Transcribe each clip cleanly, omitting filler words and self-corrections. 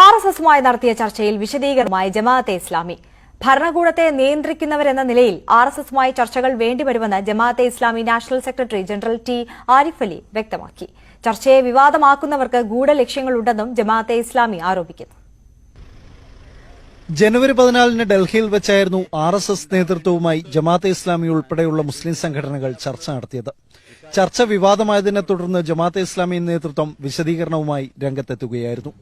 ആർഎസ്എസുമായി നടത്തിയ ചർച്ചയിൽ വിശദീകരണമായി ജമാഅത്തെ ഇസ്ലാമി. ഭരണകൂടത്തെ നിയന്ത്രിക്കുന്നവരെന്ന നിലയിൽ ആർഎസ്എസുമായി ചർച്ചകൾ വേണ്ടിവരുമെന്ന് Jamaat-e Islami national secretary general T Arif Ali വ്യക്തമാക്കി. ചർച്ചയെ വിവാദമാക്കുന്നവർക്ക് ഗൂഢലക്ഷ്യങ്ങളുണ്ടെന്നും ജമാഅത്തെ ഇസ്ലാമി ആരോപിക്കുന്നു. ജനുവരി 14 ഡൽഹിയിൽ വെച്ചായിരുന്നു ആർഎസ്എസ് നേതൃത്വവുമായി ജമാഅത്തെ ഇസ്ലാമി ഉൾപ്പെടെയുള്ള മുസ്ലിം സംഘടനകൾ ചർച്ച നടത്തിയത്. ചർച്ച വിവാദമായതിനെ തുടർന്ന് ജമാഅത്തെ ഇസ്ലാമി നേതൃത്വം വിശദീകരണവുമായി രംഗത്തെത്തുകയായിരുന്നു.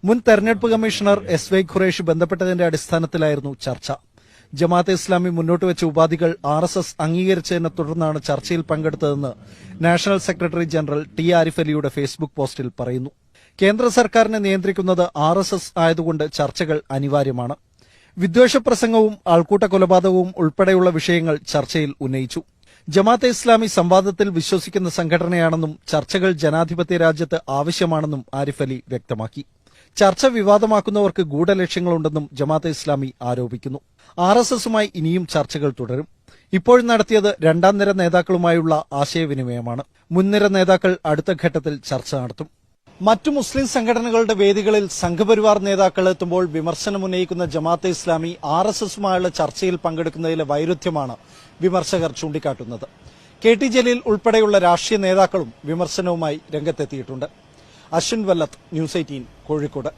മുൻ തെരഞ്ഞെടുപ്പ് കമ്മീഷണർ എസ്.വൈ. ഖുറേഷി ബന്ധപ്പെട്ടതിന്റെ അടിസ്ഥാനത്തിലായിരുന്നു ചർച്ച. ജമാഅത്തെ ഇസ്ലാമി മുന്നോട്ട് വെച്ച ഉപാധികൾ ആർഎസ്എസ് അംഗീകരിച്ചതിനെ തുടർന്നാണ് ചർച്ചയിൽ പങ്കെടുത്തതെന്ന് national secretary general T Arif അലിയുടെ ഫേസ്ബുക്ക് പോസ്റ്റിൽ പറയുന്നു. കേന്ദ്ര സർക്കാരിനെ നിയന്ത്രിക്കുന്നത് ആർഎസ്എസ് ആയതുകൊണ്ട് ചർച്ചകൾ അനിവാര്യമാണ്. വിദ്വേഷപ്രസംഗവും ആൾക്കൂട്ട കൊലപാതകവും ഉൾപ്പെടെയുള്ള വിഷയങ്ങൾ ചർച്ചയിൽ ഉന്നയിച്ചു. ജമാഅത്തെ ഇസ്ലാമി സംവാദത്തിൽ വിശ്വസിക്കുന്ന സംഘടനയാണെന്നും ചർച്ചകൾ ജനാധിപത്യ രാജ്യത്ത് ആവശ്യമാണെന്നും ആരിഫ് അലി വ്യക്തമാക്കി. ചർച്ച വിവാദമാക്കുന്നവർക്ക് ഗൂഢലക്ഷ്യങ്ങളുണ്ടെന്നും ജമാഅത്തെ ഇസ്ലാമി ആരോപിക്കുന്നു. ആർഎസ്എസുമായി ഇനിയും ചർച്ചകൾ തുടരും. ഇപ്പോൾ നടത്തിയത് രണ്ടാം നിര നേതാക്കളുമായുള്ള ആശയവിനിമയമാണ്. മുൻനിര നേതാക്കൾ അടുത്ത ഘട്ടത്തിൽ ചർച്ച നടത്തും. മറ്റു മുസ്ലിം സംഘടനകളുടെ വേദികളിൽ സംഘപരിവാർ നേതാക്കൾ എത്തുമ്പോൾ വിമർശനമുന്നയിക്കുന്ന ജമാഅത്തെ ഇസ്ലാമി ആർഎസ്എസുമായുള്ള ചർച്ചയിൽ പങ്കെടുക്കുന്നതിലെ വൈരുദ്ധ്യമാണ് വിമർശകർ ചൂണ്ടിക്കാട്ടുന്നത്. കെ.ടി. ജലീൽ ഉൾപ്പെടെയുള്ള രാഷ്ട്രീയ നേതാക്കളും വിമർശനവുമായി രംഗത്തെത്തിയിട്ടുണ്ട്. അശ്വിൻ വല്ലത്ത്, ന്യൂസ് 18, കോഴിക്കോട്.